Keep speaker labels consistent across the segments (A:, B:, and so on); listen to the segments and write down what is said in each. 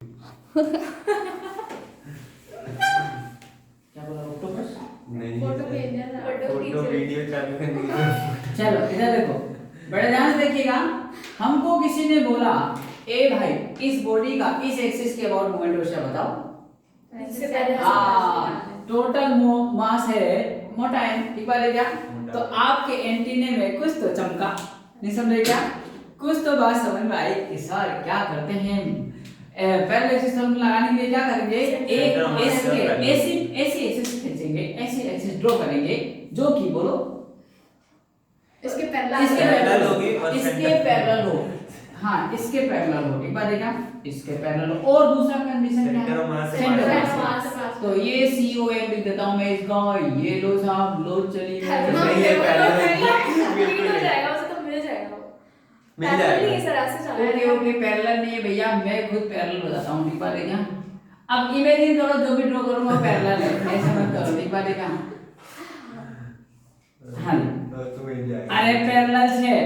A: क्या बोला ऑक्टोपस?
B: नहीं
C: फोटो भेजना था।
B: फोटो वीडियो चालू करने की
A: चलो इधर देखो, बड़े ध्यान से देखिएगा। हमको किसी ने बोला ए भाई इस बॉडी का इस एक्सिस के अबाउट मोमेंट इनर्शिया बताओ।
C: इससे पहले
A: हाँ, टोटल मास है मोटा है, ठीक बात है क्या? तो आपके एंटीने में कुछ तो चमका, नहीं समझे क्या? कुछ तो बात समझ में आई कि सर क्या करते हैं, पहले सिस्टम लगाने के लिए क्या करेंगे, एक इसके ऐसी ऐसी एक्सिस खींचेंगे, ऐसी एक्सिस ड्रॉ करेंगे जो कि बोलो
C: इसके पैरेलल
B: होगी और
A: इसके
B: सेंटर
A: पैरेलल हो। हाँ, इसके पैरेलल हो, एक बार देखा, इसके पैरेलल हो। और दूसरा कंडीशन क्या
B: सेंटर ऑफ
A: है?
B: मास से
A: सेंटर
B: पास
A: ऑफ मास। तो ये COM लिख देता हूं मैं इसका, ये लो साहब लो चली
B: नहीं, ये पैरेलल
C: बिल्कुल हो जाएगा, उसे तो मिल जाएगा वो।
B: मिल
C: पैरेलल
B: जाएगा।
C: नहीं है सर, ऐसे चल रहा
A: ओके
C: है।
A: ओके, पैरेलल नहीं है भैया, मैं खुद पैरेलल बताता हूं, ठीक बात है क्या? अब इमेजिन करो जो भी ड्रॉ करूंगा पैरेलल है, ऐसा मत करो, ठीक बात है क्या? हाँ
B: तो मिल जाएगा।
A: अरे पैरेलल है,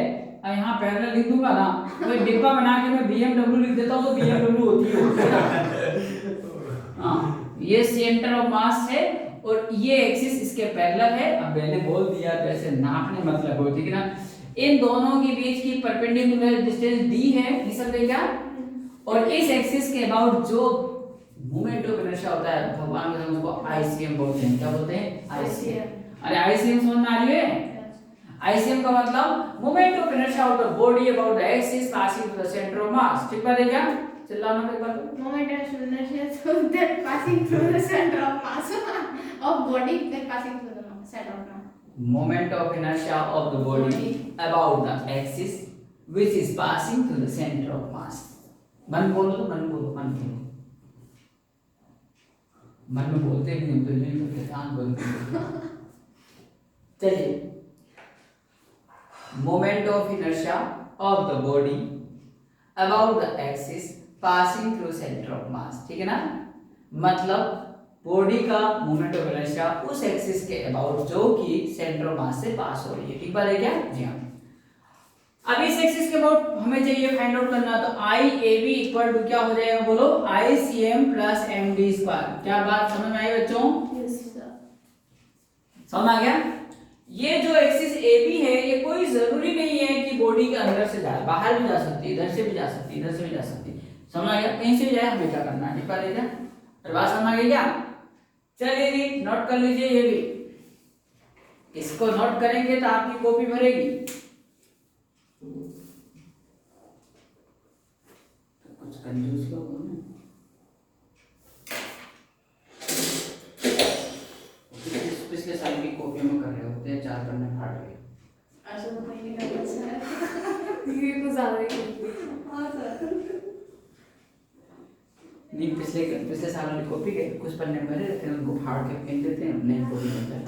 A: अब यहाँ पैरेलल लिख दूंगा ना, कोई डिब्बा बना के मैं BMW लिख देता हूँ तो BMW होती है। हाँ, ये सेंटर ऑफ मास है और ये एक्सिस इसके पैरेलल है। अब मैंने बोल दिया तो ऐसे नापने मतलब हो, ठीक है ना? इन दोनों के बीच की परपेंडिकुलर डिस्टेंस d है, ये सब देगा। और इस एक्सिस के अबाउट जो मोमेंट ऑफ इनर्शिया होता है, भगवान के उसको ICM बोलते हैं। क्या बोलते हैं? ICM। अरे ICM समझ में आ रही है? ICM का मतलब moment of inertia of the body about the axis passing through the centre of मास, ठीक बात है क्या? चिल्लाना एक बार।
C: Moment of inertia that passing through the center of mass of body that passing through the center of mass.
A: Moment of inertia of the body about the axis which is passing through the center of mass. मन बोलो तो मन बोलो, मन बोलो। मन में बोलते भी नहीं तो नहीं करते, कान बोलते हैं। चलिए, moment of inertia of the body about the axis passing through center of mass, ठीक है ना? मतलब बॉडी का मोमेंट ऑफ इनर्शिया उस एक्सिस के अबाउट जो कि सेंटर ऑफ मास से पास हो रही है, ठीक बात है क्या? जी हाँ। अब इस एक्सिस के अबाउट हमें चाहिए फाइंड आउट करना, तो IAB इक्वल टू क्या हो जाएगा बोलो? ICM plus MD square. क्या बात समझ में आई बच्चों? समझ आ गया? ये जो एक्सिस AB है, ये कोई जरूरी नहीं है कि बॉडी के अंदर से जाए, बाहर भी जा सकती है, इधर से भी जा सकती है, इधर से भी जा सकती है। समझ आ गया? कहीं से भी जाए, हमें क्या करना है, ठीक बात है क्या? बात समझ आ गई क्या? चलिए जी, नोट कर लीजिए ये भी। इसको नोट करेंगे तो आपकी कॉपी भरेगी। कुछ कंफ्यूज लोग हो ना, पिछले साल की कॉपी में कर रहे होते हैं, 4 पन्ने फाड़ गए।
C: ऐसा तो कहीं नहीं करना सर। ये कुछ ज्यादा ही हां सर।
A: नहीं, पिछले साल वाली कॉपी के कुछ पन्ने भरे रहते हैं, उनको फाड़ के फेंक देते हैं, नई कॉपी बनता है।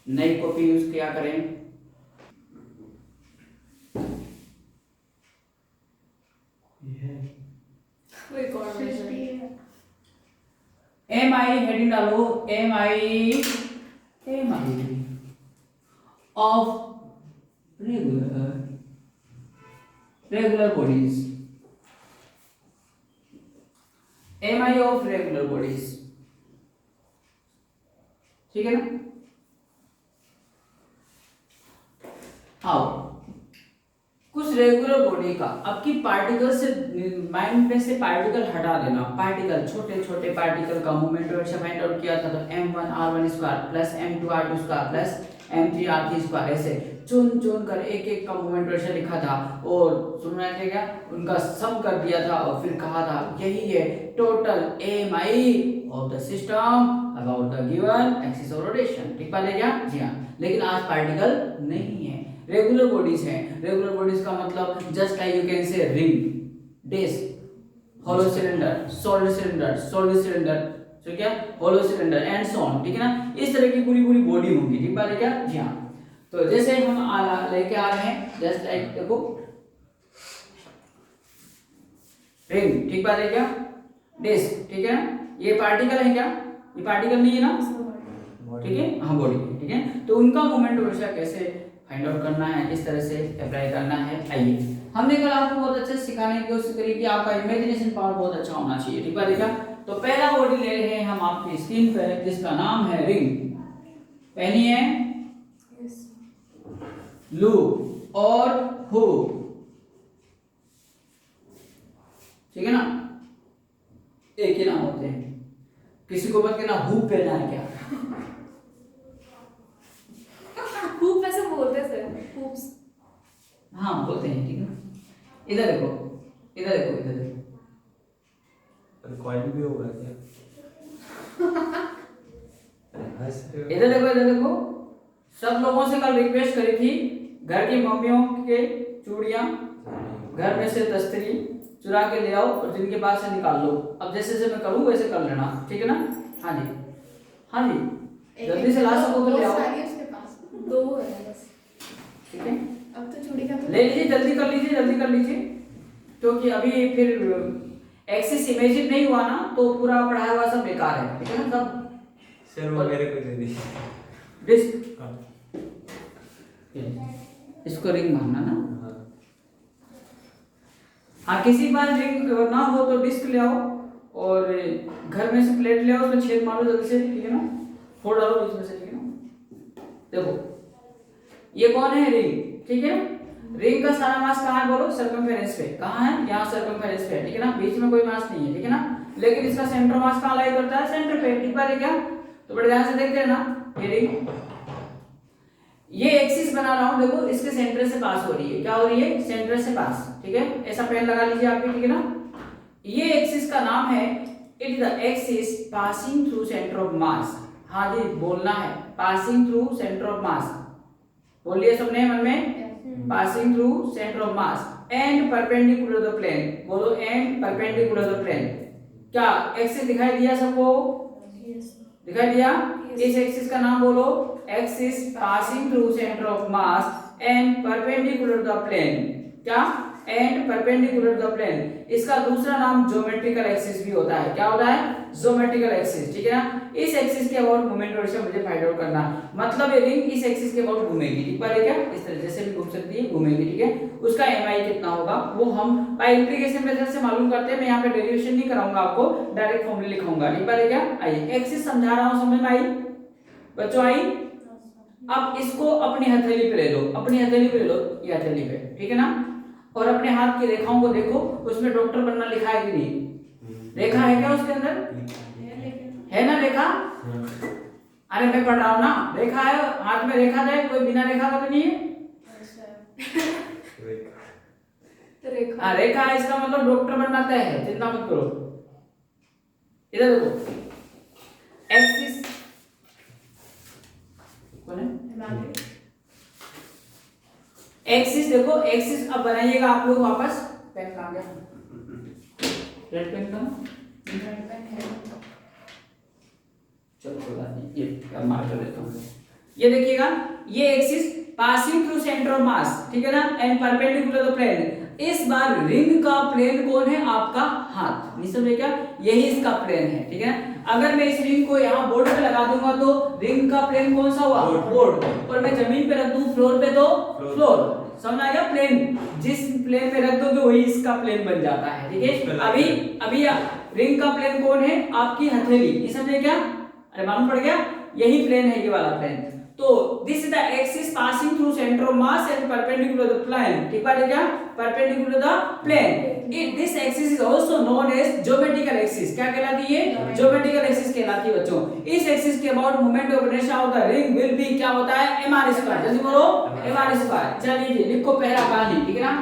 A: नई कॉपी यूज क्या करें?
C: कोई कोऑर्डिनेशन
A: MI हेडिंग डालो, MI of regular bodies, MI of regular bodies, ठीक है ना? आओ, कुछ रेगुलर बॉडी का आपकी पार्टिकल से माइंड में से पार्टिकल हटा देना। पार्टिकल, छोटे छोटे पार्टिकल का मूवमेंट और फाइंड आउट किया था, तो m1r1 square plus m2r2 square plus m3r3 square, ऐसे चुन चुन कर एक एक का मूवमेंट और लिखा था और सुनना है क्या, उनका सम कर दिया था और फिर कहा था यही है total MI of the system about the given axis of rotation, ठीक बात है क्या? जी हाँ। लेकिन आज पार्टिकल नहीं है, रेगुलर बॉडीज हैं। रेगुलर बॉडीज का मतलब just like you can say ring, disc, hollow cylinder, solid cylinder, solid cylinder, तो क्या hollow cylinder and so on, ठीक है ना? इस तरह की पूरी पूरी बॉडी होंगी, ठीक बात है क्या? जी हाँ। तो जैसे हम लेके आ रहे हैं, जस्ट लाइक देखो रिंग, ठीक बात है क्या? डिस्क, ठीक है ना? ये पार्टिकल है क्या? ये पार्टिकल नहीं है ना, ठीक है? हाँ, बॉडी, ठीक है? तो उनका मोमेंट ऑफ इनर्शिया कैसे फाइंड आउट करना है, इस तरह से अप्लाई करना है। आइए, हमने कल आपको बहुत अच्छे से सिखाने की कोशिश करी कि आपका इमेजिनेशन पावर बहुत अच्छा होना चाहिए। ठीक है देखा, तो पहला बॉडी ले रहे हैं हम आपकी स्क्रीन पर, जिसका नाम है रिंग। पहली है लू और हु, ठीक है ना, एक ही नाम होते हैं। किसी को मत कहना हु पहना है क्या।
D: खूब ऐसे बोलते हैं सर, खूब।
A: हाँ बोलते हैं, ठीक है ना। इधर देखो, इधर देखो, इधर देखो,
B: रिकॉर्डिंग भी होगा क्या? हंस रहे हो?
A: इधर देखो, इधर देखो। सब लोगों से कल रिक्वेस्ट करी थी, घर की मम्मियों के चूड़ियां घर में से दस्तरी चुरा के ले आओ और जिनके पास से निकाल लो। अब जैसे जैसे मैं करूँ वैसे कर लेना, ठीक है ना। हाँ जी, हाँ जी, जल्दी से ला सको तो ले आओ,
C: सारी उसके पास।
D: 2 है बस।
A: ठीक है।
C: अब तो चूड़ी का तो
A: ले लीजिए, जल्दी कर लीजिए, जल्दी कर लीजिए, क्योंकि अभी फिर एक्सेस इमेजिन नहीं हुआ ना तो पूरा पढ़ाया हुआ सब बेकार है, ठीक है ना। सब
B: सर वो मेरे को दे दी।
A: डिस्क,
B: हाँ।
A: इसको रिंग मारना ना।
B: हाँ।
A: हाँ, किसी बार रिंग ना हो तो डिस्क ले आओ और घर में से प्लेट ले आओ, उसमें छेद मारो जल्दी से, ठीक है ना, फोड़ डालो इसमें से, ठीक है ना। देखो ये कौन है, रिंग, ठीक है ना। रिंग का सारा मास कहाँ है बोलो, सर्कमफेरेंस पे। कहाँ है, यहाँ सर्कमफेरेंस पे, ठीक है ना, बीच में कोई मास नहीं है, ठीक है ना। लेकिन इसका सेंटर मास कहाँ लाई करता है, सेंटर पे, ठीक बात है क्या। तो बड़े ध्यान से देखते हैं ना, ये रिंग, ये एक्सिस बना रहा हूं, देखो इसके सेंटर से पास हो रही है, क्या हो रही है, सेंटर से पास, ठीक है। ऐसा पेन लगा लीजिए आप भी, ठीक है ना। ये एक्सिस का नाम है, it is the axis passing through centre of mass. हाँ जी बोलना है, passing through centre of mass, बोलिए सबने मन में, passing through centre of mass and perpendicular the plane, बोलो एंड परपेंडिकुलर द प्लेन। क्या एक्सिस दिखाई दिया सबको, दिखाई दिया। इस एक्सिस का नाम बोलो, axis passing through centre of mass and perpendicular the plane. क्या, एंड परपेंडिकुलर द प्लेन। इसका दूसरा नाम ज्योमेट्रिकल एक्सिस भी होता है, क्या होता है, ज्योमेट्रिकल एक्सिस, ठीक है ना। इस एक्सिस के अबाउट मोमेंट डायरेक्शन मुझे फाइंड आउट करना है, मतलब ये रिंग इस एक्सिस के अबाउट घूमेगी, ठीक है क्या, इस तरह जैसे भी घूम सकती है, घूमेगी, ठीक है। उसका एमआई कितना होगा वो हम बाय इंटीग्रेशन मेथड से मालूम करते हैं। मैं यहाँ पे डेरिवेशन नहीं कराऊंगा, आपको डायरेक्ट फॉर्मूले लिखाऊंगा, ठीक है क्या। आइए, एक्सिस समझा रहा हूँ, समझ में आई बच्चों, आई। अब इसको अपनी हथेली पे ले लो, अपनी हथेली पे ले लो, ये हथेली पे, ठीक है ना। और अपने हाथ की रेखाओं को देखो, उसमें डॉक्टर बनना लिखा है कि नहीं, रेखा है क्या उसके अंदर, है ना रेखा। अरे मैं पढ़ रहा हूँ ना, रेखा है, हाथ में रेखा है, कोई बिना रेखा का तो नहीं है।
D: रेखा,
A: रेखा है, इसका मतलब डॉक्टर बनना तय है, चिंता मत करो। इधर देखो, एक्सिस कौन है, एक्सिस देखो, एक्सिस अब बनाइएगा आप लोग वापस। पेन कहाँ गया, रेड पेन का, चलो कोई बात नहीं, ये मार्क कर देता हूँ। ये देखिएगा, ये axis passing through centre of मास, ठीक है ना, एंड परपेंडिकुलर द प्लेन। इस बार रिंग का प्लेन कौन है, आपका हाथ, नहीं समझे क्या, यही इसका प्लेन है, ठीक है। अगर मैं इस रिंग को यहाँ बोर्ड पे लगा दूंगा तो रिंग का प्लेन कौन सा हुआ, बोर्ड, और मैं जमीन पे रख दूं फ्लोर पे तो फ्लोर, समझ आ गया। प्लेन जिस प्लेन पे रख दोगे वही इसका प्लेन बन जाता है, ठीक है। अभी अभी रिंग का प्लेन कौन है, आपकी हथेली, ये समझे क्या, अरे मालूम पड़ गया, यही प्लेन है, ये वाला प्लेन। तो this is the axis passing through centre of mass and perpendicular the plane, ठीक है क्या, perpendicular the plane. This axis is also known as geometrical axis, क्या कहलाती है, ज्योमेट्रिकल एक्सिस कहलाती है बच्चों। इस एक्सिस के about moment of inertia of the ring will be, क्या होता है, एम आर स्क्वायर, जल्दी बोलो, एम आर स्क्वायर। चलिए लिखो पहला कहानी, ठीक है ना।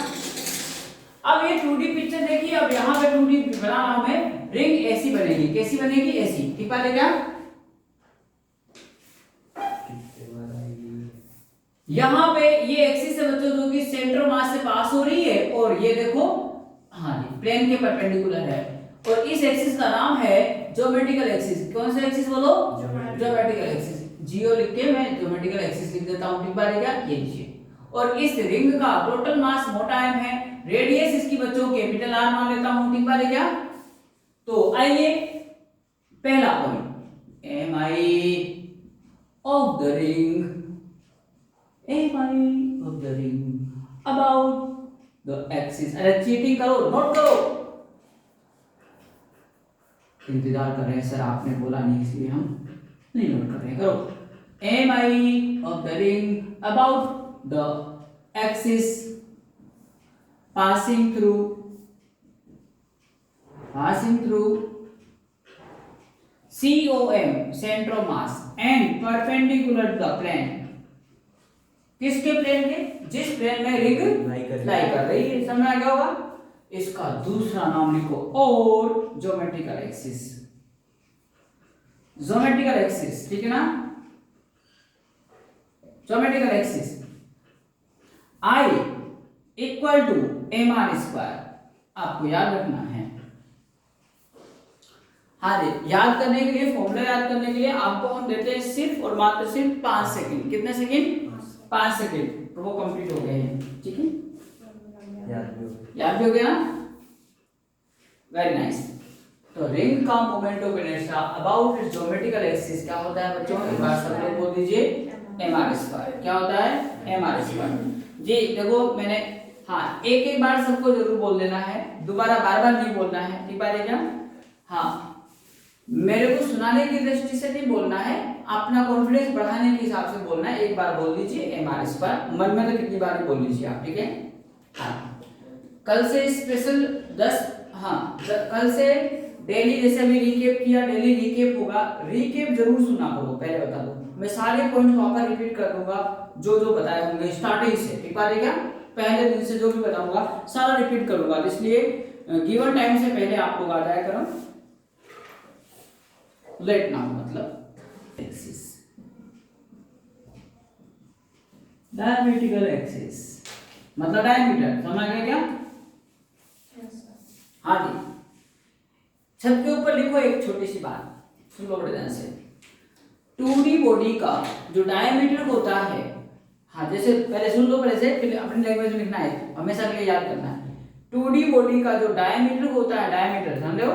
A: अब ये 2D पिक्चर देखिए, अब यहाँ पे 2D बना रहा हूं मैं, रिंग ऐसी बनेगी, कैसी बनेगी, ऐसी, ठीक है क्या। यहाँ पे ये एक्सिस है बच्चों जो कि सेंटर मास से पास हो रही है, और ये देखो, हाँ जी प्लेन के परपेंडिकुलर है, और इस एक्सिस का नाम है ज्योमेट्रिकल एक्सिस। कौन सा एक्सिस बोलो, ज्योमेट्रिकल एक्सिस। जियो लिख के मैं ज्योमेट्रिकल एक्सिस लिख देता हूँ, ठीक है क्या, ये लीजिए। और इस रिंग का टोटल मास मोटा एम है, रेडियस इसकी बच्चों कैपिटल आर मान लेता हूँ, ठीक है क्या। तो आइए पहला point, M I of the ring M I of the ring about the axis. अरे चीटिंग करो, नोट करो। इंतजार कर रहे हैं सर, आपने बोला नहीं इसलिए हम नहीं नोट कर रहे हैं। करो M I of the ring about the axis passing through COM center of mass and perpendicular to the plane। किसके प्लेन के? जिस प्लेन में रिंग लाई कर रही है। समझ आ गया होगा। इसका दूसरा नाम लिखो और ज्योमेट्रिकल एक्सिस। ज्योमेट्रिकल एक्सिस, ठीक है ना। Geometrical axis I equal to M R square, आपको याद रखना है। हाँ जी, याद करने के लिए, फॉर्मूला याद करने के लिए आपको हम देते हैं सिर्फ और मात्र सिर्फ 5 सेकंड। कितने सेकंड? 5 सेकंड, तो वो कंप्लीट हो गए हैं। ठीक है, याद भी हो गया। Very nice. तो रिंग का moment of inertia about it's geometrical axis क्या होता है बच्चों? एक बार सब लोग बोल दीजिए एम आर स्क्वायर। क्या होता है? M R square. जी देखो मैंने, हाँ एक एक बार सबको जरूर बोल देना है, दोबारा बार बार नहीं बोलना है। ठीक बात है क्या? हाँ, मेरे को सुनाने की दृष्टि से नहीं बोलना है, अपना कॉन्फिडेंस बढ़ाने के हिसाब से बोलना है। एक बार बोल लीजिए एम आर स्क्वायर, मन में तो कितनी बार बोल लीजिए आप। ठीक है, हाँ कल से स्पेशल 10, हाँ कल से डेली जैसे अभी रिकेप किया, डेली रिकेप होगा। रिकेप जरूर सुना करो, पहले बता दो। मैं सारे पॉइंट वापस रिपीट कर दूंगा जो जो बताए होंगे स्टार्टिंग से। ठीक बात है क्या? पहले दिन से जो भी बताऊंगा सारा रिपीट करूंगा, इसलिए गिवन टाइम से पहले आप लोग आ जाया करो, लेट ना हो। मतलब एक्सिस, डायमीट्रिकल एक्सिस मतलब डायमीटर, समझ गए क्या? हाँ जी, छत के ऊपर लिखो एक छोटी सी बात, सुन लो बड़े ध्यान से। 2D बॉडी का जो डायमीटर होता है, हाँ जैसे पहले सुन लो, पहले से फिर अपनी लैंग्वेज में लिखना है, हमेशा के लिए याद करना है। 2D बॉडी का जो डायमीटर होता है, डायमीटर समझ लो।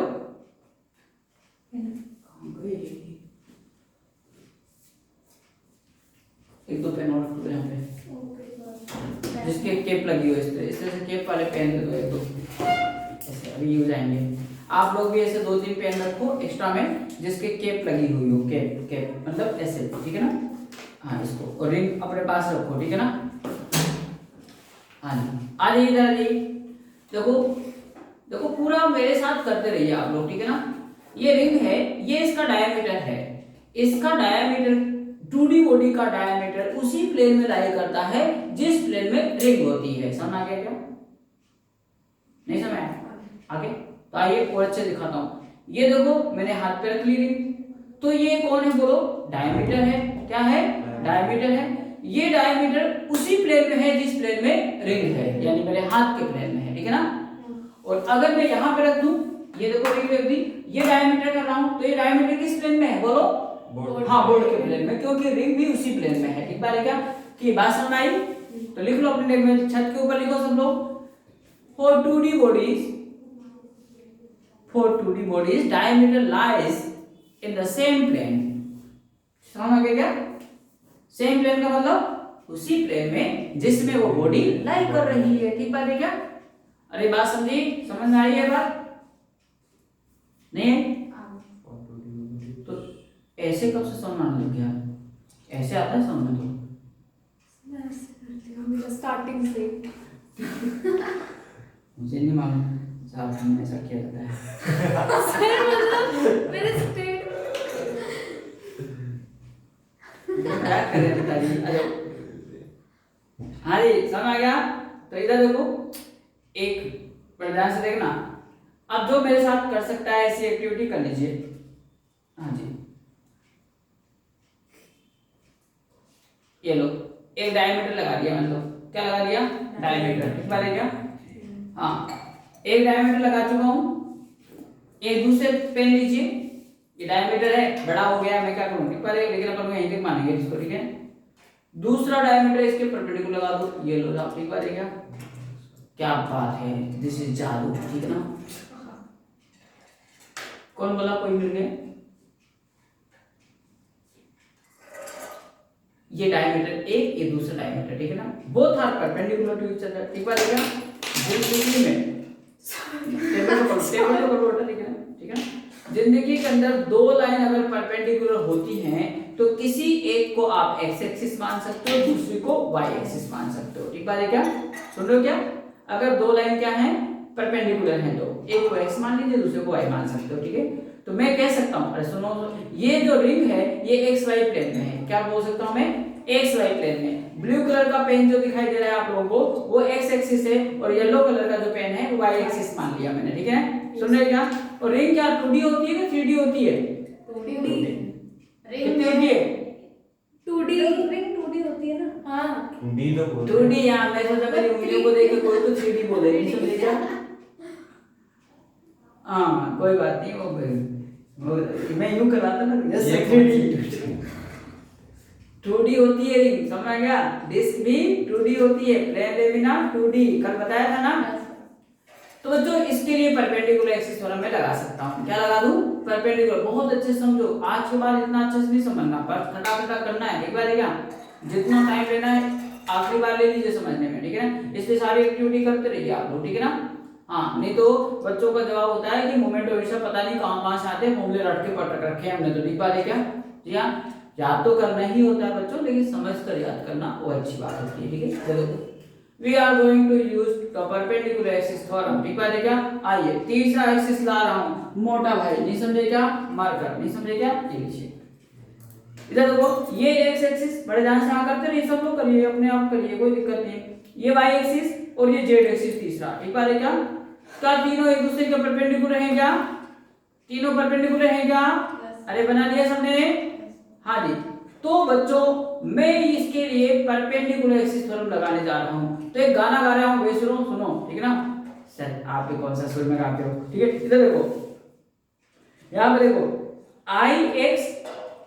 A: एक दो पेन और रख दो यहाँ पे, जिसके केप लगी हो इस तरह से केप वाले पेन दे दो एक दो, ऐसे अभी यूज आएंगे। आप लोग भी ऐसे 2-3 पेन रखो एक्स्ट्रा में जिसके केप लगी हुई हो, केप केप मतलब ऐसे, ठीक है ना। हाँ इसको और रिंग अपने पास रखो, ठीक है ना। हाँ जी, आ जाइए इधर, आ जाइए। देखो देखो पूरा मेरे साथ करते रहिए आप लोग, ठीक है ना। ये रिंग है, ये इसका डायमीटर है, इसका डायमीटर 2D बॉडी का डायमीटर उसी प्लेन में लाई करता है जिस प्लेन में रिंग होती है। समझ आ गया क्या? नहीं समझ आगे? तो आइए और अच्छे दिखाता हूं। ये देखो मैंने हाथ पे रख ली रिंग, तो ये कौन है बोलो? डायमीटर है। क्या है? डायमीटर है। ये डायमीटर उसी प्लेन में है जिस प्लेन में रिंग है, यानी मेरे हाथ के प्लेन में है, ठीक है ना। और अगर मैं यहाँ पे रख दूं, ये देखो रिंग रख दी, ये डायमीटर कर रहा हूं, तो ये डायमीटर किस प्लेन में है बोलो? हाँ बोर्ड के प्लेन में, क्योंकि रिंग भी उसी प्लेन में है। ठीक बात है क्या? कि बात समझ आई? तो लिख लो अपने में, छत के ऊपर लिखो सब लोग। For 2D bodies diameter lies in the same plane। समझ आ गया क्या? सेम प्लेन का मतलब उसी प्लेन में जिसमें वो बॉडी लाई कर रही है। ठीक बात है क्या? अरे बात समझी? समझ में आई है बात? नहीं है? तो ऐसे कब से समझ आने लग गया? ऐसे आता है समझ तो?
D: मैं ऐसे करती हूँ, मेरा स्टार्टिंग से।
A: मुझे नहीं मालूम साहब, हमने ऐसा किया जाता है।
D: सर मतलब मेरे स्टेट
A: क्या करें पिताजी? अरे हाँ जी, समझ आ गया? तो इधर देखो, एक ध्यान से देखना। अब जो मेरे साथ कर सकता है ऐसी एक्टिविटी कर लीजिए। हाँ जी, ये लो, एक डायमीटर लगा दिया, मतलब क्या लगा दिया? डायमीटर। ठीक बात है क्या? हाँ एक डायमीटर लगा चुका हूं। एक दूसरे पेन लीजिए, ये डायमीटर है, बड़ा हो गया, मैं क्या करूं? ठीक बात है, लेकिन अपन यहीं तक मानेंगे इसको, ठीक है। दूसरा डायमीटर इसके परपेंडिकुलर लगा दो, ये लो आप। ठीक बात है क्या? क्या बात है, दिस इज जादू, ठीक है ना। कौन बोला कोई मिल गए? ये डायमीटर एक, ये दूसरा डायमीटर, ठीक है ना, both are perpendicular to each other. ठीक बात है क्या? जिंदगी में टेबल को करो, ठीक है ना, ठीक है ना, जिंदगी के अंदर दो लाइन अगर परपेंडिकुलर होती हैं तो किसी एक को आप एक्स एक्सिस मान सकते हो, दूसरी को वाई एक्सिस मान सकते हो। ठीक बात है क्या? सुन रहे हो क्या? अगर दो लाइन क्या है परपेंडिकुलर हैं तो एक को x मान लीजिए, दूसरे को y मान सकते हो। ठीक है, तो मैं कह सकता हूं, अरे सुनो, ये जो रिंग है ये एक्स वाई प्लेन में है। क्या बोल सकता हूं मैं? एक्स वाई प्लेन में। ब्लू कलर का पेन जो दिखाई दे रहा है आप लोगों को वो एक्स एक्सिस है, और येलो कलर का जो पेन है वो वाई एक्सिस मान लिया मैंने। ठीक है, सुन रहे क्या? और रिंग क्या 2D होती है कि 3D होती है?
D: 2D
A: कितनी होती है?
D: 2D रिंग 2D होती है ना। हाँ
B: 2D तो बोल
A: 2D। यार मैं सोचा मेरी उंगलियों को देख के कोई तो 3D बोले, नहीं समझे क्या? हाँ कोई बात नहीं, वो मैं यूं कर रहा था ना, यस 3D 2D होती है रिंग, समझ आ गया? डिस्क भी 2D होती है, प्लेन भी ना 2D, कल बताया था ना। तो जो इसके लिए परपेंडिकुलर एक्सिस थ्योरम में लगा सकता हूं। क्या लगा दूं? परपेंडिकुलर। बहुत अच्छे से समझो, आज के बाद इतना अच्छे से नहीं समझना, पर फटाफट करना है। एक बार है क्या, जितना टाइम लेना है आखिरी बार ले लीजिए समझने में, ठीक है ना। इसलिए सारी एक्टिविटी करते रहिए आप लोग, ठीक है ना। हाँ, नहीं तो बच्चों का जवाब होता है कि मोमेंट ऑफ इनर्शिया पता नहीं कहां से आते हैं, फॉर्मूले रट के पट रखे हैं हमने, तो ठीक बात है क्या? जी हाँ, याद तो करना ही होता है बच्चों, लेकिन समझ कर याद करना वो अच्छी बात होती है। ठीक है, चलो we are going to use the perpendicular axis theorem। ठीक बात है क्या? आइए तीसरा एक्सिस ला रहा हूं, मोटा भाई, नहीं समझे क्या? मार्कर, नहीं समझे क्या? ये लीजिए, इधर देखो, ये एक्स एक्सिस बड़े ध्यान से करते रहिए, सब लोग करिए, अपने आप करिए, कोई दिक्कत नहीं। ये वाई एक्सिस और ये जेड एक्सिस तीसरा। ठीक बात है क्या? क्या तीनों एक दूसरे के परपेंडिकुलर हैं क्या? तीनों परपेंडिकुलर हैं क्या? अरे बना दिया सबने? हाँ जी। तो बच्चों मैं इसके लिए परपेंडिकुलर एक्सिस थ्योरम लगाने जा रहा हूं। तो एक गाना गा रहा हूं, बेसुरो सुनो, ठीक है ना। सर आप भी कौन सा सुर में गाते हो? ठीक है, इधर देखो, यहां पे देखो, I X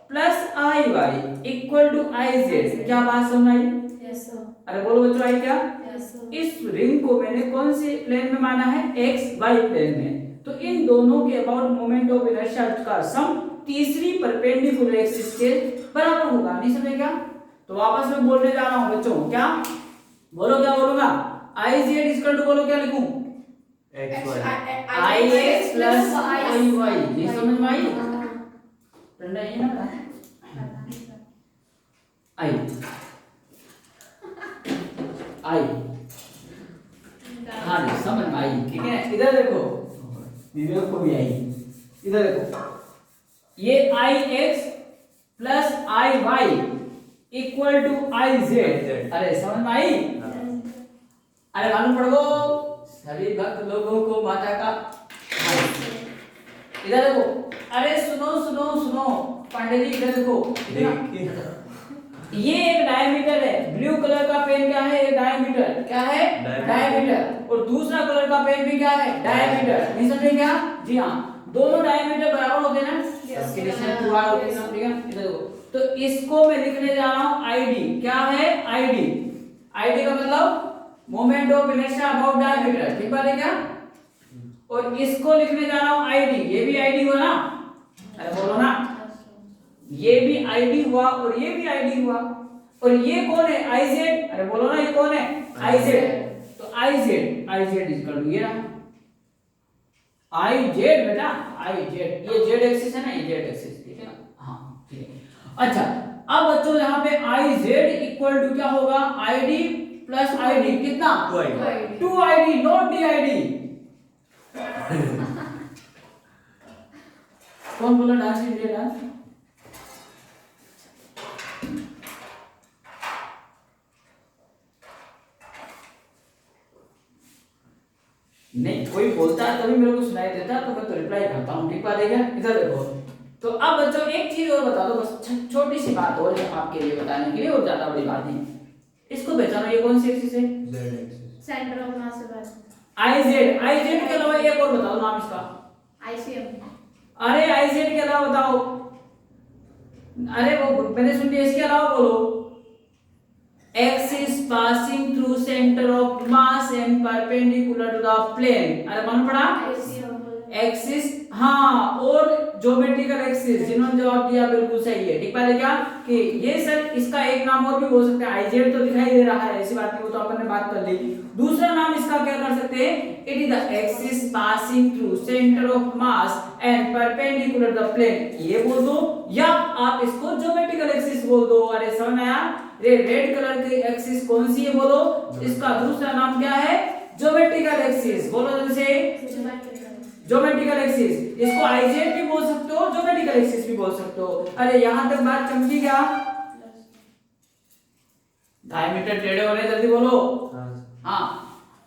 A: plus I Y equal to I Z. क्या बात समझ आई?
D: Yes sir.
A: अरे बोलो बच्चों, आई क्या?
D: Yes sir.
A: इस रिंग को मैंने कौन से प्लेन में माना है? एक्स वाई प्लेन में। तो इन दोनों के अबाउट मोमेंट ऑफ इनर्शिया का सम तीसरी परपेंडिकुलर एक्सिस के बराबर होगा, नहीं समझे क्या? तो वापस में बोलने जा रहा हूं बच्चों, क्या बोलो? क्या बोलूंगा? आई जेड इक्वल टू, बोलो क्या लिखूं?
B: X Y
A: I X plus I Y. ये समझ में आई? ठंडा ही ना आई आई, हाँ जी समझ में आई, ठीक है। इधर देखो, विवेक को भी आई, इधर देखो, ये I X plus I Y equal to I Z. अरे समझ में आई? अरे मालूम पड़ गो सभी भक्त लोगों को माता का। इधर देखो, अरे सुनो सुनो सुनो पांडे जी, इधर देखो, ये एक डायमीटर है, ब्लू कलर का पेन क्या है? एक डायमीटर, क्या है? डायमीटर। और दूसरा कलर का पेन भी क्या है? डायमीटर, नहीं समझे क्या? जी हाँ, दोनों डायमीटर बराबर होते हैं ना, इसके निशान टू आर होते हैं ना, ठीक है। इधर देखो, तो इसको मैं लिखने जा रहा हूं आईडी। क्या है? आईडी। आईडी का मतलब moment of inertia about diameter, ठीक बात है क्या? और इसको लिखने जा रहा हूं आईडी, ये भी आईडी हुआ ना? अरे बोलो ना, ये भी आईडी हुआ और ये भी आईडी हुआ, और ये कौन है? आई जेड। अरे बोलो ना, ये कौन है? I Z. तो आई जेड इक्वल टू ये रहा, आई जेड बेटा, आई जेड, ये जेड एक्सिस है ना, ये जेड एक्सिस, ठीक है ना। हाँ ठीक है। अच्छा, अब बच्चों यहाँ पे आई जेड इक्वल टू क्या होगा? आईडी प्लस आईडी, कितना? 2 आईडी, नॉट डी आईडी। कौन बोला डांस इंडिया डांस? नहीं, कोई बोलता है तभी मेरे को सुनाई देता है, तो मैं तो रिप्लाई करता हूँ, ठीक बात है क्या? इधर देखो, तो अब बच्चों एक चीज और बता दो, बस छोटी सी बात और है आपके लिए बताने के लिए, और ज्यादा बड़ी बात नहीं। इसको पहचानो, ये कौन सी एक्सिस है?
B: Z axis.
C: सेंटर ऑफ मास से बात।
A: आई जेड के अलावा एक और बताओ नाम इसका।
C: आईसीएम।
A: अरे आई जेड के अलावा बताओ, अरे वो मैंने सुन लिया, इसके अलावा बोलो। Axis passing through centre of mass and perpendicular to the plane. अरे मालूम पड़ा? एक्सिस, हाँ, और ज्योमेट्रिकल एक्सिस, जिन्होंने जवाब दिया बिल्कुल सही है। ठीक बात है क्या कि ये सर इसका एक नाम और भी हो सकता है, आईजेड तो दिखाई दे रहा है, ऐसी बात नहीं, वो तो अपन ने बात कर ली। दूसरा नाम इसका क्या कर सकते हैं, it is the axis passing through centre of mass and perpendicular the plane, ये बोल दो, या आप इसको ज्योमेट्रिकल एक्सिस बोल दो। अरे समझ आया, रेड कलर की एक्सिस कौन सी है बोलो, इसका दूसरा नाम क्या है, ज्योमेट्रिकल एक्सिस, बोलो जल्दी से, ज्योमेट्रिकल एक्सिस। इसको आईजेड भी बोल सकते हो, ज्योमेट्रिकल एक्सिस भी बोल सकते हो। अरे यहां तक बात समझी क्या, डायमीटर टेढ़े हो रहे, जल्दी बोलो। हाँ,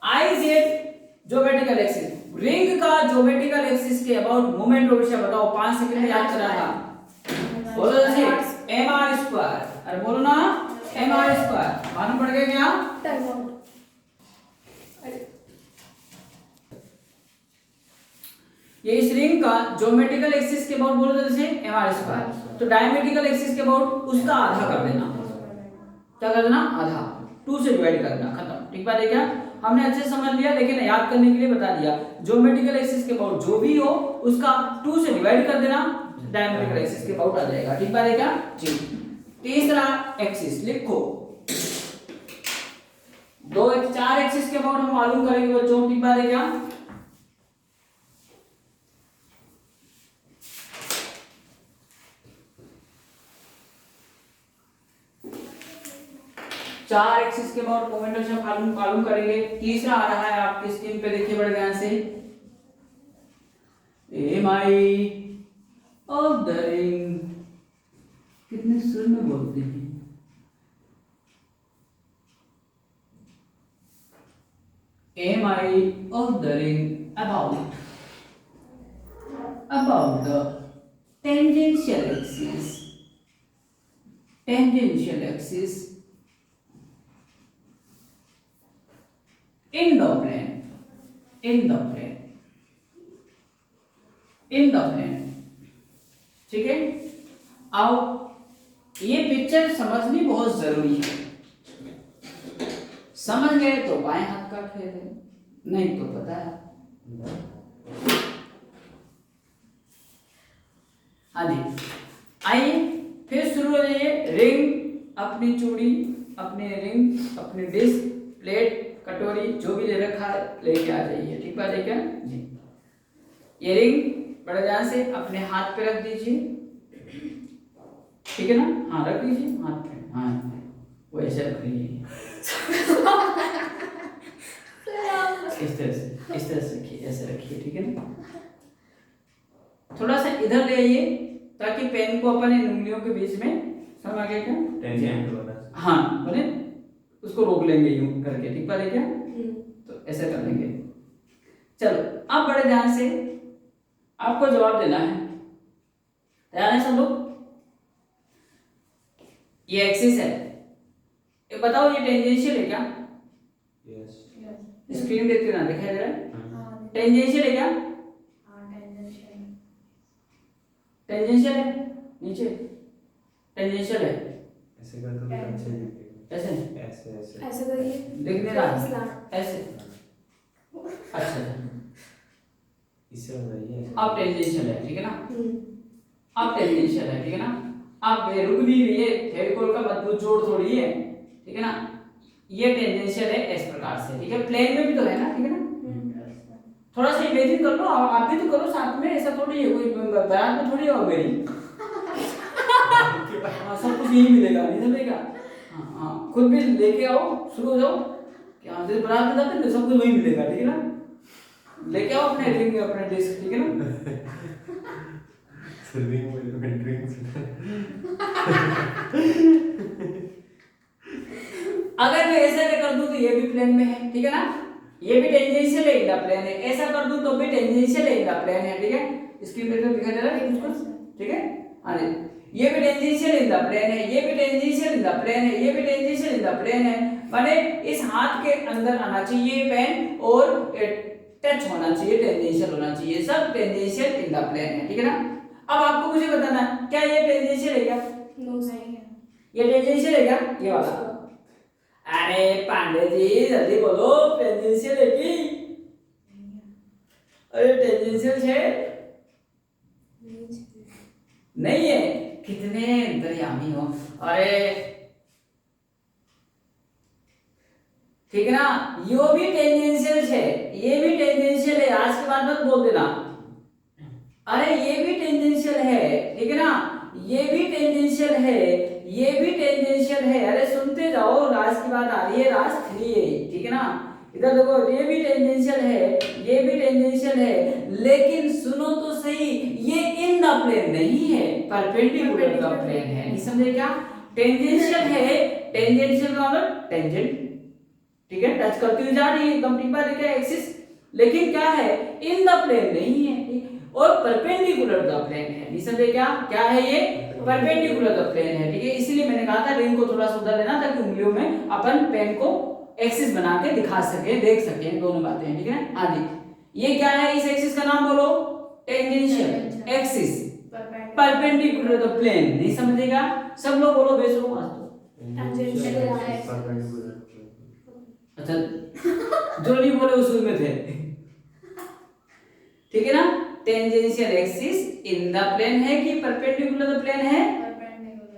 A: आईजेड ज्योमेट्रिकल एक्सिस, रिंग का ज्योमेट्रिकल एक्सिस के अबाउट मोमेंट ऑफ इनर्शिया बताओ, 5 सेकंड में याद करा था, बोलो जल्दी, mr स्क्वायर। अरे बोलो ना, mr स्क्वायर, मालूम पड़ गया क्या,
D: टाइम आउट।
A: ये इस रिंग का ज्योमेट्रिकल एक्सिस के अबाउट बोलो जल्दी से, mr स्क्वायर। तो डायमेट्रिकल एक्सिस के अबाउट उसका आधा कर देना, क्या कर देना, आधा, 2 से डिवाइड कर देना, खत्म। ठीक बात है क्या, हमने अच्छे समझ लिया, लेकिन याद करने के लिए बता दिया, ज्योमेट्रिकल एक्सिस के अबाउट जो भी हो उसका 2 से डिवाइड कर देना, डायमेट्रिकल एक्सिस के अबाउट आ जाएगा। ठीक बात है क्या जी। तीसरा एक्सिस लिखो, 4 एक्सिस के अबाउट हम मालूम करेंगे बच्चों। ठीक बात है क्या, चार एक्सिस के अबाउट मोमेंट ऑफ इनर्शिया मालूम करेंगे। तीसरा आ रहा है आपकी स्क्रीन पे, देखिए बड़े ध्यान से, एमआई ऑफ द रिंग, कितने सुर में बोलते हैं, MI of the ring about the tangential axis in the plane, ठीक है। अब ये पिक्चर समझनी बहुत जरूरी है, समझ गए तो बाएं हाथ का खेल है, नहीं तो पता है। हाँ जी, आइए फिर शुरू हो जाइए। रिंग, अपनी चूड़ी, अपने रिंग, अपने डिस्क, प्लेट, कटोरी, जो भी ले रखा है लेके आ जाइए। ठीक बात है क्या जी। ये रिंग बड़े ध्यान से अपने हाथ पे रख दीजिए, ठीक है ना, हाँ रख दीजिए हाथ पे, हाँ वो ऐसे रख लीजिए, इस तरह से रखिए, ऐसे रखिए, ठीक है ना। थोड़ा सा इधर ले आइए ताकि पेन को अपने उंगलियों के बीच में, समझ आ गया क्या, हाँ बोले उसको रोक लेंगे यूं करके। ठीक बात है क्या, तो ऐसे कर लेंगे। चलो अब बड़े ध्यान से आपको जवाब देना है, तैयार है सब लोग। ये एक्सिस है, ये बताओ ये टेंजेंशियल है क्या,
B: यस,
A: स्क्रीन देखते ना, दिखाई दे रहा है, टेंजेंशियल है क्या, टेंजेंशियल है, नीचे टेंजेंशियल है,
B: ऐसे कर तो अच्छे दिखेगा,
A: ऐसे
B: ऐसे ऐसे
D: ऐसे करिए,
A: दिख नहीं रहा, ऐसे, अच्छा
B: इससे बताइए,
A: अब टेंजेंशियल है, ठीक है ना, अब टेंजेंशियल है, ठीक है ना। अब ये रुक नहीं रही है, फेविकोल का मजबूत जोड़ थोड़ी है, ठीक है ना, ये टेंजेंशियल है इस प्रकार से, ठीक है। प्लेन में भी तो है ना, ठीक है ना, थोड़ा सा इमेजिन कर लो, आप भी तो करो साथ में, ऐसा थोड़ी है कोई बारात में थोड़ी हो मेरी सब कुछ यही मिलेगा, नहीं समझेगा, हाँ खुद भी लेके आओ, शुरू हो जाओ, क्या जैसे बारात में जाते हैं सब कुछ वही मिलेगा, ठीक है ना, लेके आओ अपने रिंग, अपने डिस्क, ठीक है ना।
B: सर्विंग में ड्रिंक्स,
A: अगर मैं ऐसा कर दूं तो ये भी प्लेन में है, ठीक है ना, ये भी टेंजेंशियल है, इनका प्लेन है, ऐसा कर दूं तो भी टेंजेंशियल है, इनका प्लेन है, ठीक है। स्क्रीन पे तो दिखाई दे रहा है कुछ, ठीक है, हाँ जी, ये भी टेंजेंशियल इन द प्लेन है, ये भी टेंजेंशियल इन द प्लेन है, ये भी टेंजेंशियल इन द प्लेन है, माने इस हाथ के अंदर आना चाहिए पेन और टच होना चाहिए, टेंजेंशियल होना चाहिए, सब टेंजेंशियल इन द प्लेन है, ठीक है ना। अब आपको मुझे बताना है क्या ये टेंजेंशियल है क्या,
D: नो सही है,
A: ये टेंजेंशियल है क्या, ये वाला, अरे पांडे जी जल्दी बोलो, टेंजेंशियल है कि अरे टेंजेंशियल है नहीं है, कितने दरियामी हो। अरे ठीक है ना, यो भी टेंजेंशियल है, ये भी टेंजेंशियल है, आज के बाद मत बोल देना। अरे ये भी टेंजेंशियल है, ठीक है ना, ये भी टेंजेंशियल है, ये भी टेंजेंशियल है। अरे सुनते जाओ, राज की बात आ रही है, राज 3 है, ठीक है ना। इधर देखो, ये भी टेंजेंशियल है, ये भी टेंजेंशियल है, लेकिन सुनो तो सही, ये इन द प्लेन नहीं है, परपेंडिकुलर द प्लेन है। नहीं समझे क्या? टेंजेंशियल है, टेंजेंशियल का मतलब टेंजेंट, ठीक है, टच करती हुई जा रही है एकदम, ठीक बात है क्या, एक्सिस, लेकिन क्या है, इन द प्लेन नहीं है, और परपेंडिकुलर द प्लेन है। नहीं समझे क्या? क्या है ये? परपेंडिकुलर द प्लेन है, ठीक है। इसीलिए मैंने कहा था रिंग को थोड़ा सुधार लेना, ताकि उंगलियों में अपन पेन को एक्सिस बना के दिखा सके, देख सके, दोनों बातें, ठीक है। हाँ जी, ये क्या है, इस एक्सिस का नाम बोलो, tangential axis, perpendicular the plane. नहीं समझेगा? सब लोग बोलो बेसरो आज तो। अच्छा, जो नहीं बोले उस में थे, ठीक है ना। Tangential axis in the plane है कि परपेंडिकुलर द प्लेन है?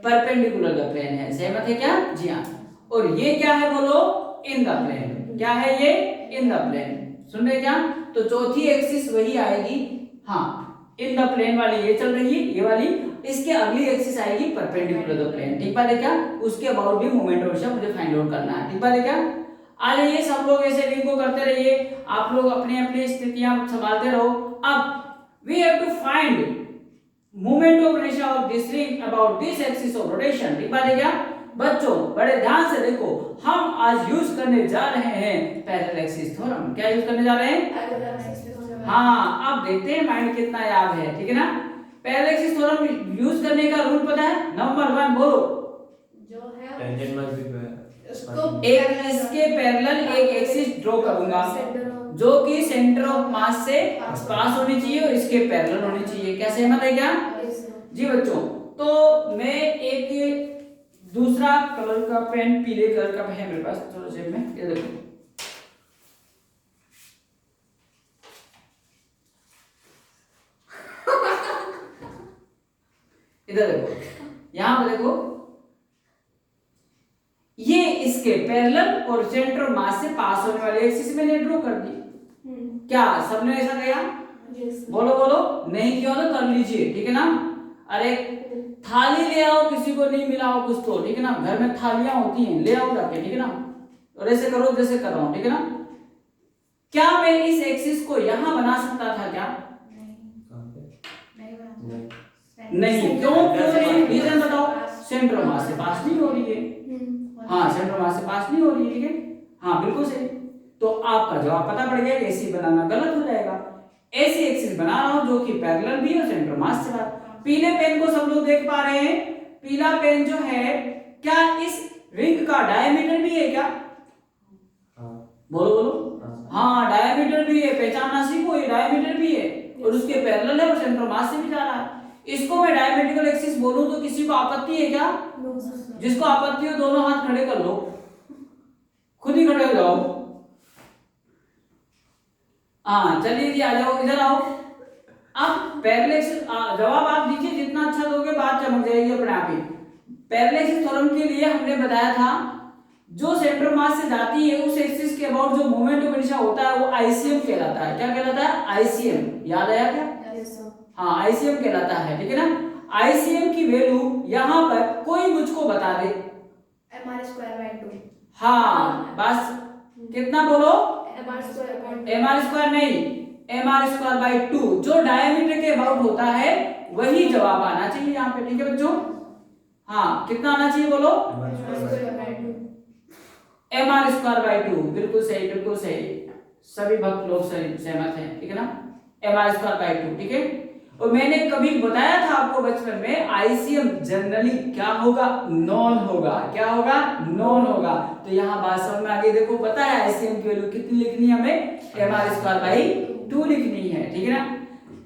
A: परपेंडिकुलर द प्लेन है, सहमत है क्या? जी हाँ। और ये क्या है बोलो? In the plane. क्या है ये? इन द प्लेन। सुन रहे क्या? तो चौथी एक्सिस वही आएगी, हाँ, इन द प्लेन वाली ये चल रही है, ये वाली, इसके अगली एक्सिस आएगी परपेंडिकुलर द प्लेन, ठीक बात है क्या? उसके अबाउट भी मोमेंट ऑफ इनर्शिया मुझे फाइंड आउट करना है, ठीक बात है क्या? आ जाइए, सब लोग ऐसे रिंग को करते रहिए, आप लोग अपनी अपनी स्थितियां संभालते रहो। अब we have to find moment of inertia of this ring about this axis of rotation, ठीक बात है क्या? बच्चों बड़े ध्यान से देखो, हम आज यूज करने जा रहे हैं पैरेलल एक्सिस थ्योरम। क्या यूज करने जा रहे हैं? हाँ, अब देखते हैं माइंड कितना याद है, ठीक है ना। पैरेलल एक्सिस थ्योरम यूज करने का रूल पता है? नंबर 1 बोलो,
C: जो है
B: टेंजेंट मस्ट बी
A: एक इसके पैरेलल एक एक्सिस ड्रॉ करूंगा जो कि सेंटर ऑफ मास से पास होनी चाहिए और इसके पैरेलल होनी चाहिए। क्या सहमत है क्या? जी बच्चों, तो मैं एक दूसरा कलर का पेन, पीले कलर का है मेरे पास, चलो जेब में, ये देखो, इधर देखो, यहां पर देखो, ये इसके पैरेलल और सेंटर ऑफ मास से पास होने वाली एक्सिस मैंने ड्रॉ कर दी। क्या सबने ऐसा किया? बोलो बोलो, नहीं किया तो कर लीजिए, ठीक है ना। अरे थाली ले आओ, किसी को नहीं मिला हो कुछ तो, ठीक है ना, घर में थालियां होती हैं, ले आओ जाके, ठीक है ना, और ऐसे करो जैसे कर रहा हूं, ठीक है ना। क्या मैं इस एक्सिस को यहां बना सकता था क्या? नहीं, क्यों नहीं? रीजन बताओ। सेंटर ऑफ मास से पास नहीं हो रही है, हाँ, सेंटर ऑफ मास से पास नहीं हो रही है, ठीक है, हाँ बिल्कुल सही। तो आपका जवाब पता पड़ गया कि ऐसी बनाना गलत हो जाएगा। ऐसी एक्सिस बना रहा हूं जो कि पैरेलल भी और सेंटर मास से बात। पीले पेन को सब लोग देख पा रहे हैं? पीला पेन जो है, क्या इस रिंग का डायमीटर भी है क्या? बोलो बोलो, हाँ डायमीटर भी है, पहचानना सीखो, ये डायमीटर भी है और उसके पैरेलल है और सेंटर मास से भी जा रहा है। इसको मैं डायमेट्रिकल एक्सिस बोलूं तो किसी को आपत्ति है क्या? जिसको आपत्ति हो दोनों हाथ खड़े कर लो, खुद ही खड़े हो जाओ। हाँ चलिए जी, आ जाओ, इधर आओ। अब पैरेलल एक्सिस जवाब आप दीजिए, जितना अच्छा दोगे बात चमक जाएगी अपने आप ही। पैरेलल एक्सिस थ्योरम के लिए हमने बताया था, जो सेंटर मास से जाती है उस एक्सिस के अबाउट जो मोमेंट ऑफ इनर्शिया होता है वो आईसीएम कहलाता है। क्या कहलाता है? आईसीएम। याद आया क्या? हाँ, आईसीएम कहलाता है, ठीक है ना। आईसीएम की वैल्यू यहाँ पर कोई मुझको बता दे।
C: mr²/2।
A: हाँ बस, कितना बोलो? mr² नहीं, mr²/2, जो डायमीटर के अबाउट होता है वही जवाब आना चाहिए यहाँ पे, ठीक है बच्चों। हाँ, कितना आना चाहिए बोलो? mr²/2, बिल्कुल सही, बिल्कुल सही, सभी भक्त लोग सहमत हैं, ठीक है ना, mr²/2, ठीक है। और मैंने कभी बताया था आपको बचपन में, आईसीएम जनरली क्या होगा? नॉन होगा। क्या होगा? नॉन होगा। तो यहाँ बात समझ में आ गई। देखो पता है आईसीएम की वैल्यू कितनी लिखनी है हमें? mr²/2 लिखनी है, ठीक है ना।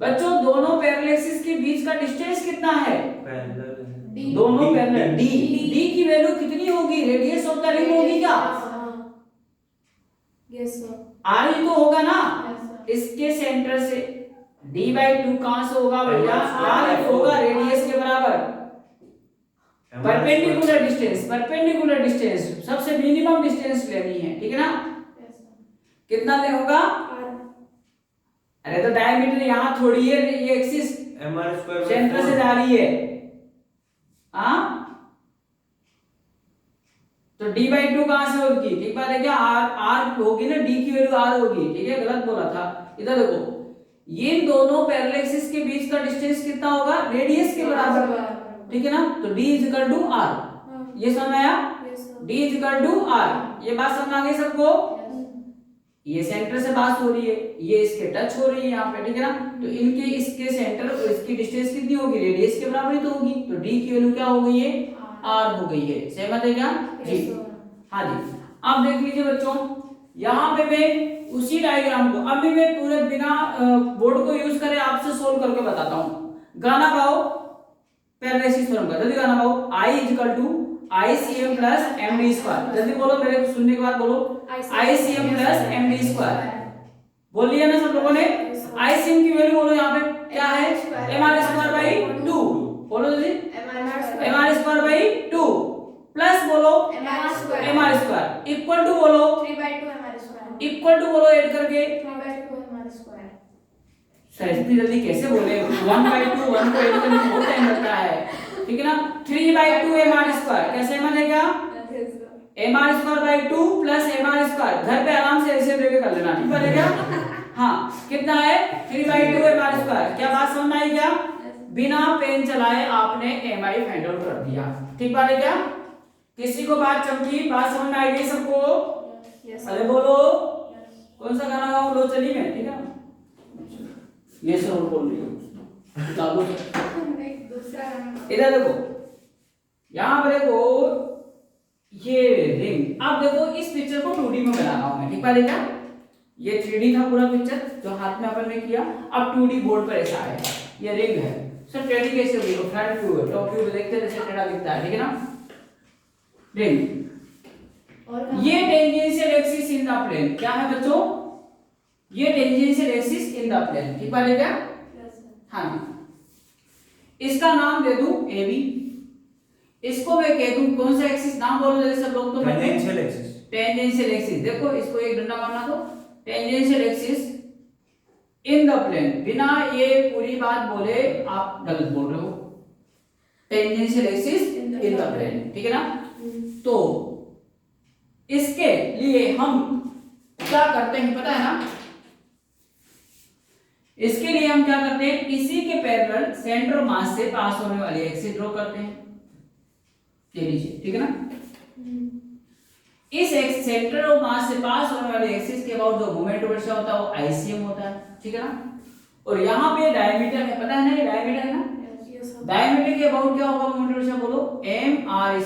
A: बच्चों दोनों पैरेलल एक्सिस के बीच का डिस्टेंस कितना है? दोनों पैरेलल, डी की वैल्यू कितनी होगी? रेडियस ऑफ द रिंग होगी क्या?
D: Yes, sir.
A: आर ही तो होगा ना,
C: Yes, sir.
A: इसके सेंटर से d/2 कहां से होगा भैया,
B: M1
A: आर होगा रेडियस के बराबर,
B: M1
A: perpendicular distance, perpendicular distance सबसे मिनिमम डिस्टेंस लेनी है, ठीक है ना।
C: Yes, sir.
A: कितना ले होगा,
D: R.
A: अरे तो डायमीटर यहाँ थोड़ी है, ये axis
B: M1 square by
A: centre से
B: 4.
A: जा रही है, हाँ तो d/2 कहां से होगी, ठीक बात है क्या, r होगी ना, d की वैल्यू r होगी, ठीक है, गलत बोला था। इधर देखो, ये दोनों पैरेलल एक्सिस के बीच का डिस्टेंस कितना होगा, रेडियस के बराबर, ठीक है ना। तो d r,
D: हाँ.
A: ये समझ में आया,
D: Yes, sir.
A: d r, ये बात समझ आ गई सबको। ये सेंटर से पास हो रही है, ये इसके टच हो रही है यहाँ पे, ठीक है ना। तो इनके इसके सेंटर और इसकी डिस्टेंस कितनी होगी, रेडियस के बराबर ही तो होगी, तो d की वैल्यू क्या हो गई है, r हो गई है, सहमत है क्या जी।
D: Yes, sir.
A: हाँ जी, अब देख लीजिए बच्चों, यहाँ पे मैं उसी डायग्राम को अभी मैं पूरे बिना बोर्ड को यूज करे आपसे सोल्व करके बताता हूँ। गाना गाओ पैरेलल थ्योरम का, जल्दी गाना गाओ, I = ICM + MD², जल्दी बोलो, मेरे सुनने के बाद बोलो, ICM + MD², बोलिए ना सब लोगों ने। ICM की वैल्यू बोलो यहाँ पे क्या है, mr²/2, बोलो जल्दी, mr²/2 प्लस बोलो mr² इक्वल टू बोलो,
C: 3/2 mr².
A: इक्वल टू बोलो ऐड करके,
C: 3/2 mr².
A: सर इतनी जल्दी कैसे बोले, 1/2 1 को ऐड करने में बहुत टाइम लगता है, ठीक है ना। 3/2 mr², कैसे बनेगा,
D: Yes, sir.
A: mr²/2 plus mr², घर पे आराम से ऐसे लेके कर लेना, ठीक बनेगा। हाँ कितना है, 3/2 mr², क्या बात समझ में आई क्या, बिना पेन चलाए आपने mi फाइंड आउट कर दिया, ठीक बात है क्या। किसी को बात चमकी, बात समझ में आई गई सबको,
D: Yes, sir.
A: अरे बोलो कौन सा गाना गाऊं, लो चली मैं, ठीक है, ये सब बोल रही हूँ, चालू है।
C: एक दूसरा गाना.
A: इधर देखो, यहाँ पर देखो ये रिंग, अब देखो इस पिक्चर को 2D में बना रहा हूं मैं, ठीक बात है क्या। ये 3D था पूरा पिक्चर जो हाथ में अपन ने किया, अब 2D बोर्ड पर ऐसा आएगा, ये रिंग है सर, टेढ़ी कैसे होगी, फ्रंट व्यू है, टॉप व्यू देखते हैं जैसे टेढ़ा दिखता है, ठीक है ना। रिंग,
C: और
A: ये tangential axis in the plane, क्या है बच्चों, ये tangential axis in the plane, ठीक बात है क्या।
C: Yes, sir.
A: हाँ, इसका नाम दे दूं AB, इसको मैं कह दूं कौन सा एक्सिस, नाम बोलो जैसे सब लोग, तो
B: Tangential axis.
A: टेंजेंशियल एक्सिस, देखो इसको एक डंडा मारना, तो tangential axis in the plane, बिना ये पूरी बात बोले आप गलत बोल रहे हो, tangential axis in the plane, ठीक है ना। तो इसके लिए हम क्या करते हैं पता है ना, इसके लिए हम क्या करते हैं, इसी के पैरेलल सेंटर ऑफ मास से पास होने वाली एक्सिस ड्रॉ करते हैं, ये लीजिए, ठीक है ना। इस सेंटर ऑफ मास से पास होने वाली एक्सिस के अबाउट जो मोमेंट ऑफ इनर्शिया होता है वो ICM होता है, ठीक है ना। और यहाँ पे डायमीटर है, पता है ना, ये डायमीटर है ना,
D: Yes, sir.
A: डायमीटर के अबाउट क्या होगा मोमेंट ऑफ इनर्शिया, बोलो mr²,